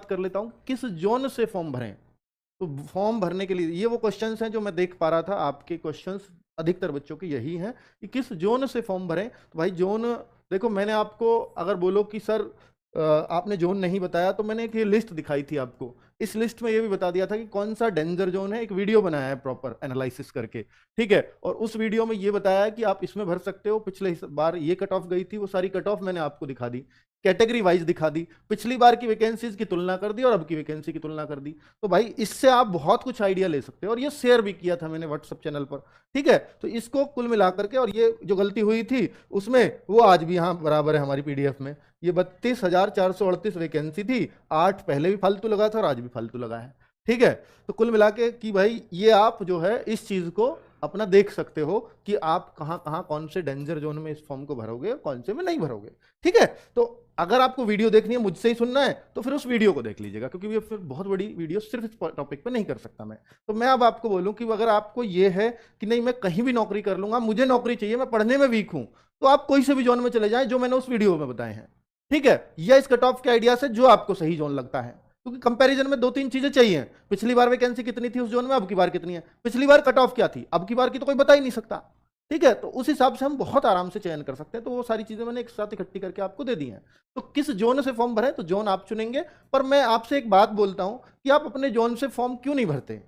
कर लेता हूं किस जोन से फॉर्म भरें। तो फॉर्म भरने के लिए ये वो क्वेश्चंस हैं जो मैं देख पा रहा था, आपके क्वेश्चंस अधिकतर बच्चों के यही हैं कि किस जोन से फॉर्म भरें। तो भाई जोन देखो, मैंने आपको अगर बोलो कि सर आपने जोन नहीं बताया, तो मैंने एक ये लिस्ट दिखाई थी आपको। इस लिस्ट में ये भी बता दिया था कि कौन सा डेंजर जोन है, एक वीडियो बनाया है प्रॉपर एनालिसिस करके, ठीक है। और उस वीडियो में ये बताया है कि आप इसमें भर सकते हो। पिछले बार ये कट ऑफ गई थी, वो सारी कट ऑफ मैंने आपको दिखा दी, कैटेगरी वाइज दिखा दी, पिछली बार की वैकेंसीज की तुलना कर दी और अब की वैकेंसी की तुलना कर दी। तो भाई इससे आप बहुत कुछ आइडिया ले सकते हो, और ये शेयर भी किया था मैंने व्हाट्सएप चैनल पर, ठीक है। तो इसको कुल मिलाकर के, और ये जो गलती हुई थी उसमें वो आज भी यहाँ बराबर है हमारी पीडीएफ में। ये 32,438 वैकेंसी थी, 8 पहले भी फालतू लगा था और आज भी फालतू लगा है, ठीक है। तो कुल मिला के कि भाई ये आप जो है इस चीज को अपना देख सकते हो कि आप कहां कहां कौन से डेंजर जोन में इस फॉर्म को भरोगे, कौन से में नहीं भरोगे, ठीक है। तो अगर आपको वीडियो देखनी है, मुझसे ही सुनना है, तो फिर उस वीडियो को देख लीजिएगा, क्योंकि ये फिर बहुत बड़ी वीडियो सिर्फ इस टॉपिक पे नहीं कर सकता मैं। तो मैं अब आपको बोलूं कि अगर आपको ये है कि नहीं मैं कहीं भी नौकरी कर लूंगा, मुझे नौकरी चाहिए, मैं पढ़ने में वीक हूं, तो आप कोई से भी जोन में चले जाएं जो मैंने उस वीडियो में बताए हैं, ठीक है, या इस कट ऑफ के आइडिया से जो आपको सही जोन लगता है। क्योंकि कंपैरिजन में 2-3 चीजें चाहिए। पिछली बार वैकेंसी कितनी थी उस जोन में, अब की बार कितनी है, पिछली बार कट ऑफ क्या थी, अब की बार की तो कोई बता ही नहीं सकता, ठीक है। तो उस हिसाब से हम बहुत आराम से चयन कर सकते हैं। तो वो सारी चीजें मैंने एक साथ इकट्ठी करके आपको दे दी हैं। तो किस जोन से फॉर्म भरें, तो जोन आप चुनेंगे। पर मैं आपसे एक बात बोलता हूं कि आप अपने जोन से फॉर्म क्यों नहीं भरते,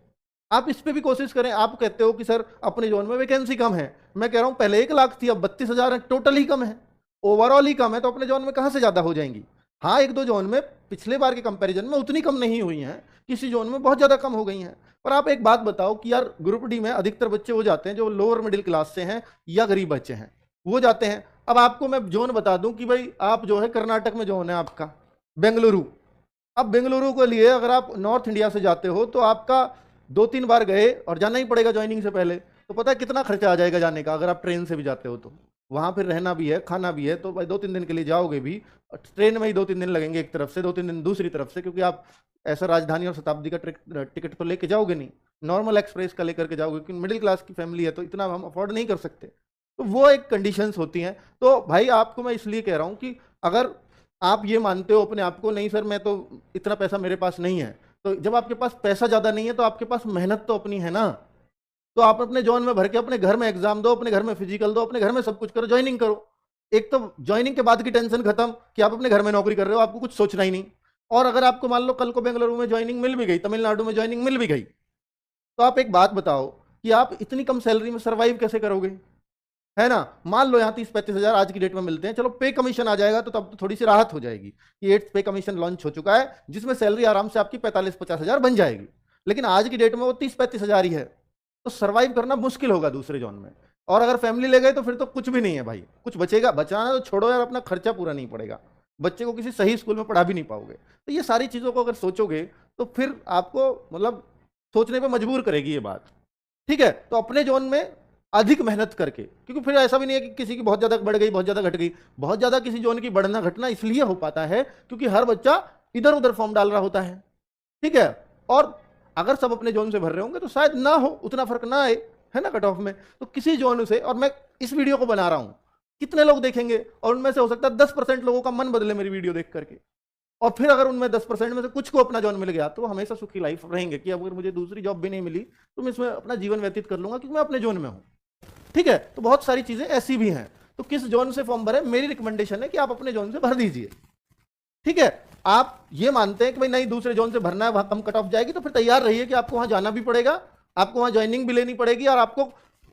आप इस पे भी कोशिश करें। आप कहते हो कि सर अपने जोन में वैकेंसी कम है, मैं कह रहा हूं पहले 1 लाख थी, अब 32,000 है, टोटल ही कम है, ओवरऑल ही कम है, तो अपने जोन में कहां से ज्यादा हो जाएंगी। हाँ, 1-2 जोन में पिछले बार के कंपैरिजन में उतनी कम नहीं हुई हैं, किसी जोन में बहुत ज्यादा कम हो गई हैं। पर आप एक बात बताओ कि यार ग्रुप डी में अधिकतर बच्चे वो जाते हैं जो लोअर मिडिल क्लास से हैं या गरीब बच्चे हैं, वो जाते हैं। अब आपको मैं जोन बता दूं कि भाई आप जो है कर्नाटक में जोन है आपका बेंगलुरु। अब बेंगलुरु के लिए अगर आप नॉर्थ इंडिया से जाते हो तो आपका 2-3 बार गए और जाना ही पड़ेगा ज्वाइनिंग से पहले, तो पता है कितना खर्चा आ जाएगा जाने का। अगर आप ट्रेन से भी जाते हो तो वहां फिर रहना भी है, खाना भी है, तो भाई 2-3 दिन के लिए जाओगे भी, ट्रेन में ही 2-3 दिन लगेंगे एक तरफ से, 2-3 दिन दूसरी तरफ से, क्योंकि आप ऐसा राजधानी और शताब्दी का टिकट तो लेके जाओगे नहीं, नॉर्मल एक्सप्रेस का लेकर के जाओगे, क्योंकि मिडिल क्लास की फैमिली है तो इतना हम अफोर्ड नहीं कर सकते। तो वो एक कंडीशंस होती हैं। तो भाई आपको मैं इसलिए कह रहा हूं कि अगर आप ये मानते हो अपने आप को, नहीं सर मैं तो इतना पैसा मेरे पास नहीं है, तो जब आपके पास पैसा ज्यादा नहीं है तो आपके पास मेहनत तो अपनी है ना। तो आप अपने जोन में भर के अपने घर में एग्जाम दो, अपने घर में फिजिकल दो, अपने घर में सब कुछ करो, ज्वाइनिंग करो। एक तो ज्वाइनिंग के बाद की टेंशन खत्म कि आप अपने घर में नौकरी कर रहे हो, आपको कुछ सोचना ही नहीं। और अगर आपको मान लो कल को बेंगलुरु में ज्वाइनिंग मिल भी गई, तमिलनाडु में ज्वाइनिंग मिल भी गई, तो आप एक बात बताओ कि आप इतनी कम सैलरी में सर्वाइव कैसे करोगे, है ना। मान लो यहाँ 30-35 हजार आज की डेट में मिलते हैं, चलो पे कमीशन आ जाएगा तो तब तो थोड़ी सी राहत हो जाएगी कि 8th पे कमीशन लॉन्च हो चुका है, जिसमें सैलरी आराम से आपकी 45-50 हजार बन जाएगी। लेकिन आज की डेट में वो 30-35 हजार ही है, तो सर्वाइव करना मुश्किल होगा दूसरे जोन में। और अगर फैमिली ले गए तो फिर तो कुछ भी नहीं है भाई, कुछ बचेगा, बचाना तो छोड़ो यार, अपना खर्चा पूरा नहीं पड़ेगा, बच्चे को किसी सही स्कूल में पढ़ा भी नहीं पाओगे। तो ये सारी चीजों को अगर सोचोगे तो फिर आपको मतलब सोचने पर मजबूर करेगी ये बात, ठीक है। तो अपने जोन में अधिक मेहनत करके, क्योंकि फिर ऐसा भी नहीं है कि किसी की बहुत ज्यादा बढ़ गई, बहुत ज्यादा घट गई। बहुत ज्यादा किसी जोन की बढ़ना घटना इसलिए हो पाता है क्योंकि हर बच्चा इधर उधर फॉर्म डाल रहा होता है, ठीक है। और अगर सब अपने जोन से भर रहे होंगे तो शायद ना हो, उतना फर्क ना आए, है ना, कट ऑफ में। तो किसी जोन से, और मैं इस वीडियो को बना रहा हूं, कितने लोग देखेंगे और उनमें से हो सकता है 10% लोगों का मन बदले मेरी वीडियो देख करके, और फिर अगर उनमें 10% में से कुछ को अपना जॉन मिल गया तो वो हमेशा सुखी लाइफ रहेंगे कि अगर मुझे दूसरी जॉब भी नहीं मिली तो मैं इसमें अपना जीवन व्यतीत कर लूंगा क्योंकि मैं अपने जोन में हूं, ठीक है। तो बहुत सारी चीजें ऐसी भी हैं। तो किस जोन से फॉर्म भरे, मेरी रिकमेंडेशन है कि आप अपने जोन से भर दीजिए, ठीक है। आप ये मानते हैं कि भाई नहीं दूसरे जोन से भरना है, वहां कम कट ऑफ जाएगी, तो फिर तैयार रहिए कि आपको वहां जाना भी पड़ेगा, आपको वहां ज्वाइनिंग भी लेनी पड़ेगी, और आपको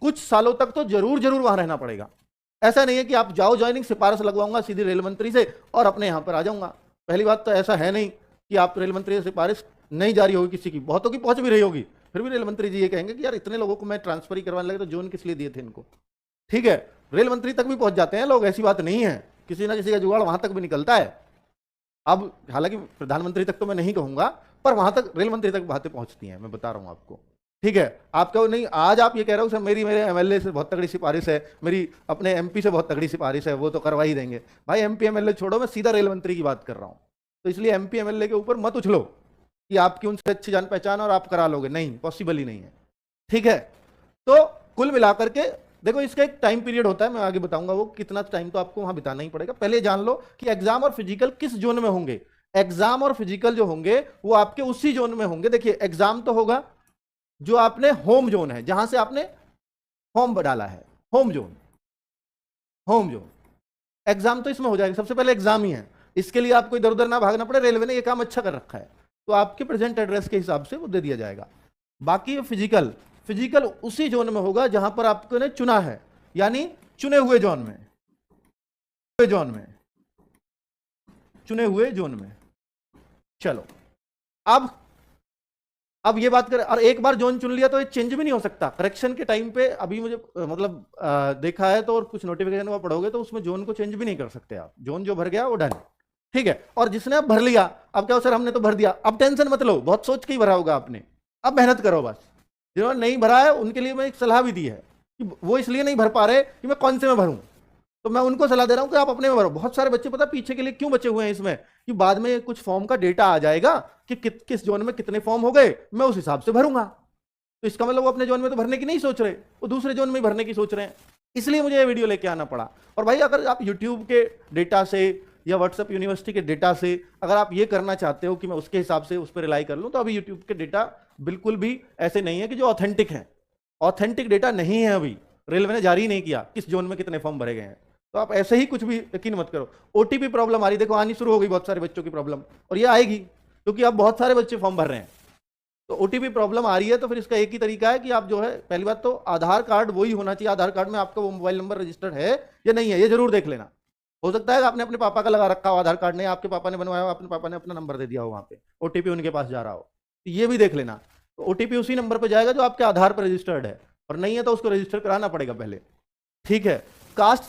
कुछ सालों तक तो जरूर जरूर वहां रहना पड़ेगा। ऐसा नहीं है कि आप जाओ ज्वाइनिंग, सिफारिश लगवाऊंगा सीधी रेल मंत्री से और अपने यहां पर आ जाऊंगा। पहली बात तो ऐसा है नहीं कि आप रेल मंत्री से सिफारिश नहीं जारी होगी किसी की, बहुतों की पहुंच भी रही होगी, फिर भी रेल मंत्री जी ये कहेंगे कि यार इतने लोगों को मैं ट्रांसफर ही करवाने लगे तो जोन किस लिए दिए थे इनको, ठीक है। रेल मंत्री तक भी पहुंच जाते हैं लोग, ऐसी बात नहीं है, किसी ना किसी का जुगाड़ वहां तक भी निकलता है। अब हालांकि प्रधानमंत्री तक तो मैं नहीं कहूंगा, पर वहां तक रेल मंत्री तक बातें पहुंचती हैं, मैं बता रहा हूं आपको, ठीक है। आपका नहीं, आज आप ये कह रहे हो सर मेरे एमएलए से बहुत तगड़ी सिफारिश है, मेरी अपने एमपी से बहुत तगड़ी सिफारिश है, वो तो करवा ही देंगे। भाई एमपी एमएलए छोड़ो, मैं सीधा रेल मंत्री की बात कर रहा हूं। तो इसलिए एमपी एमएलए के ऊपर मत उछलो कि आपकी उनसे अच्छी जान पहचान और आप करा लोगे, नहीं, पॉसिबल ही नहीं है, ठीक है। तो कुल मिलाकर के देखो, इसका एक टाइम पीरियड होता है, मैं आगे बताऊंगा वो कितना टाइम तो आपको वहां बिताना ही पड़ेगा। पहले जान लो कि एग्जाम और फिजिकल किस जोन में होंगे। एग्जाम और फिजिकल जो होंगे वो आपके उसी जोन में होंगे। देखिए एग्जाम तो होगा जो आपने होम जोन है, जहां से आपने फॉर्म डाला है, home zone, home zone. Exam तो इसमें हो जाएगा, सबसे पहले एग्जाम ही है, इसके लिए आपको इधर उधर ना भागना पड़े, रेलवे ने ये काम अच्छा कर रखा है, तो आपके प्रेजेंट एड्रेस के हिसाब से वो दे दिया जाएगा। बाकी फिजिकल, फिजिकल उसी जोन में होगा जहां पर आपको ने चुना है, यानी चुने हुए जोन में, जोन में, चुने हुए जोन में। चलो अब ये बात करें, और एक बार जोन चुन लिया तो ये चेंज भी नहीं हो सकता करेक्शन के टाइम पे। अभी मुझे मतलब देखा है तो, और कुछ नोटिफिकेशन वो पढ़ोगे तो उसमें जोन को चेंज भी नहीं कर सकते आप, जोन जो भर गया वो डन, ठीक है। और जिसने अब भर लिया, अब क्या हो सर हमने तो भर दिया, अब टेंशन मत लो, बहुत सोच के ही भरा होगा आपने, अब मेहनत करो बस। जिन्होंने नहीं भरा है उनके लिए मैं एक सलाह भी दी है कि वो इसलिए नहीं भर पा रहे कि मैं कौन से में भरूं, तो मैं उनको सलाह दे रहा हूं कि आप अपने में भरो। बहुत सारे बच्चे पता पीछे के लिए क्यों बचे हुए हैं इसमें, कि बाद में कुछ फॉर्म का डेटा आ जाएगा कि किस जोन में कितने फॉर्म हो गए, मैं उस हिसाब से भरूंगा। तो इसका मतलब वो अपने जोन में तो भरने की नहीं सोच रहे, वो दूसरे जोन में भरने की सोच रहे हैं, इसलिए मुझे ये वीडियो लेके आना पड़ा। और भाई अगर आप यूट्यूब के डेटा से या व्हाट्सएप यूनिवर्सिटी के डेटा से अगर आप ये करना चाहते हो कि मैं उसके हिसाब से उस पर रिलाई कर लूं, तो अभी यूट्यूब के डेटा बिल्कुल भी ऐसे नहीं है कि जो ऑथेंटिक है, ऑथेंटिक डेटा नहीं है, अभी रेलवे ने जारी नहीं किया किस जोन में कितने फॉर्म भरे गए हैं। तो आप ऐसे ही कुछ भी यकीन मत करो। ओटीपी प्रॉब्लम आ रही, देखो आनी शुरू हो गई बहुत सारे बच्चों की प्रॉब्लम, और ये आएगी क्योंकि अब बहुत सारे बच्चे फॉर्म भर रहे हैं, तो ओटीपी प्रॉब्लम आ रही है। तो फिर इसका एक ही तरीका है कि आप जो है, पहली बात तो आधार कार्ड वही होना चाहिए, आधार कार्ड में आपका वो मोबाइल नंबर रजिस्टर्ड है या नहीं है, ये जरूर देख लेना। हो सकता है आपने अपने पापा का लगा रखा हो आधार कार्ड, नहीं आपके पापा ने बनवाया हो, अपने पापा ने अपना नंबर दे दिया हो, वहां पे ओटीपी उनके पास जा रहा हो, तो ये भी देख लेना। तो ओटीपी उसी नंबर पर जाएगा जो आपके आधार पर रजिस्टर्ड है, और नहीं है तो उसको रजिस्टर कराना पड़ेगा पहले, ठीक है। कास्ट